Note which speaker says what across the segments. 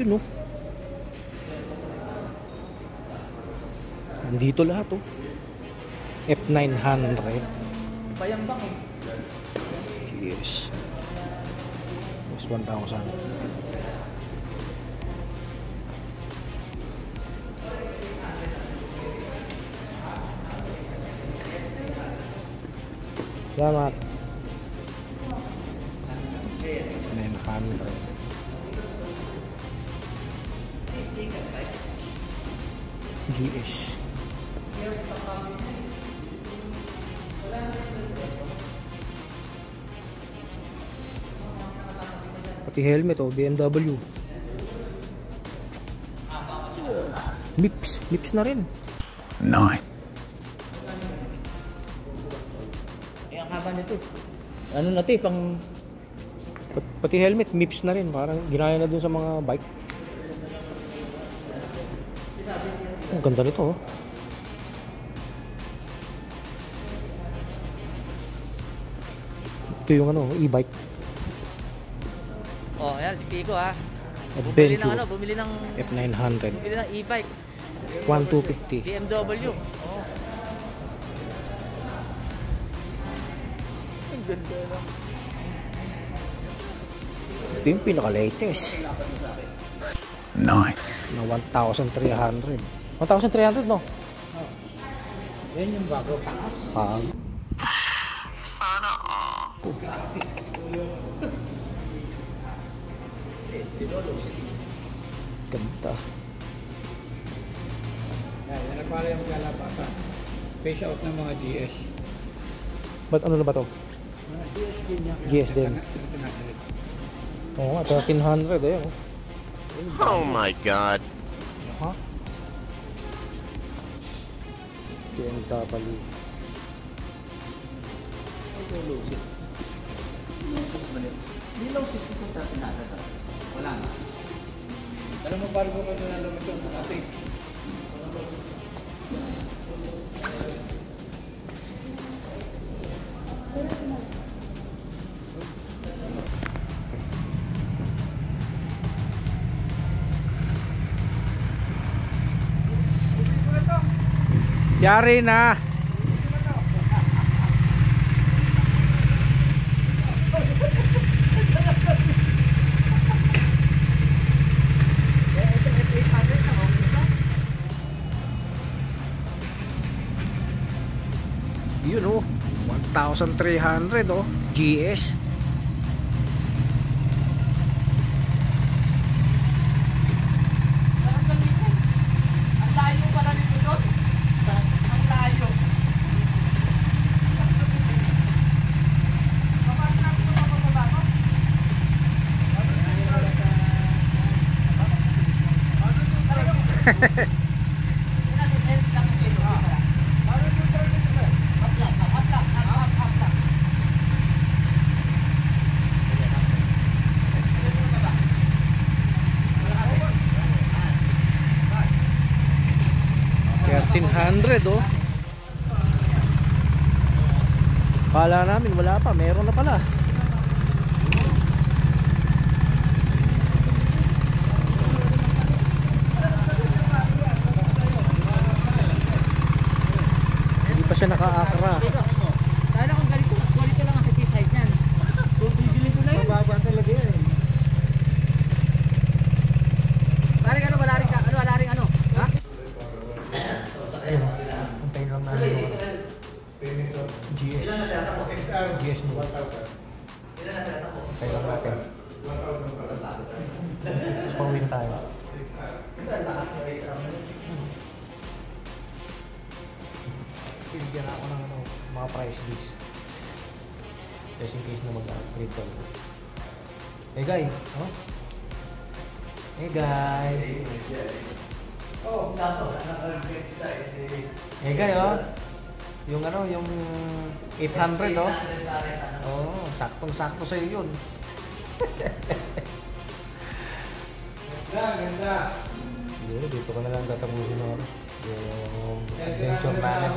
Speaker 1: Yun oh. Nandito lahat oh. F900.
Speaker 2: Bayambang eh.
Speaker 1: Yes. Yes, 1,000. Salamat. 900. GS. Pati helmet oh, BMW. Mips na rin. 9.
Speaker 2: Ang haba nito. Ano na 'to, pang
Speaker 1: Pati helmet, Mips na rin. Parang ginaya na dun sa mga bike. Ang ganda nito oh. Ito yung ano, e-bike.
Speaker 2: Oh, ayan si Pico ha.
Speaker 1: Adventure.
Speaker 2: Bumili ng
Speaker 1: F900.
Speaker 2: Bumili ng e-bike.
Speaker 1: 1,250.
Speaker 2: BMW. Oh. Ang ganda na.
Speaker 1: Ito yung pinaka-latest. 9. Na 1,300. 1,300 no?
Speaker 2: Oh. Yan yung bago. Taas.
Speaker 3: Sana all.
Speaker 1: Oh, grabe. Ganda.
Speaker 4: Yan na pala yung kalabasan. Face out ng mga GS.
Speaker 1: Ba't ano na ba to?
Speaker 4: GS din niya.
Speaker 1: GS din. Oo nga, 1,300 eh.
Speaker 3: Oh my god.
Speaker 1: Ha? BMW.
Speaker 2: Hindi lang sis ko sa pinagata. Wala na.
Speaker 4: Alam mo paano ko na lumito ng ating?
Speaker 1: Yari na. Yun oh, 1,300 oh, GS.
Speaker 2: Ang layo pala nito doon. Ang layo. Kapag natin ito mababa ko?
Speaker 1: $1,300 oh. Kala namin wala pa, meron na pala. Hindi pa siya naka-akra.
Speaker 2: Dahil kung ganito lang ang height niyan. So, bibili ko na yun.
Speaker 4: Mababa talaga yan.
Speaker 2: Laring ano ba? Laring ano? Ha?
Speaker 1: Antayin lang namin yung GS. GS nyo. Antayin lang natin. Tapos pauwi na tayo. Bigyan ako ng mga price list. Just in case na mag-upgrade ko. Hey guys! Oh? Hey guys! Hey guys oh! Yung ano, yung 800 oh! Oh, saktong-sakto sa'yo yun.
Speaker 4: Ganda.
Speaker 1: Dito ka na lang tatapusin ng yung adventure namin.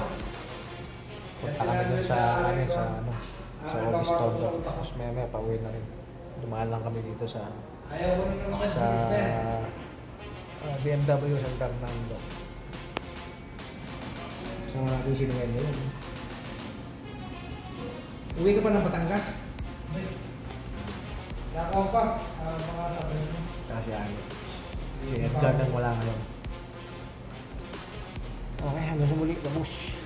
Speaker 1: Punta kami dun sa Office Tondo. Tapos maya pauwi na rin. Dumaan lang kami dito sa BMW San Fernando. Sa mga kasi naman yun. Uwi ka pa ng Batangas?
Speaker 4: Nakaw pa. Mga sabi nyo.
Speaker 1: Kasi ano. Si Edgar nang wala ngayon. Okay, hanggang sa muli. Babush.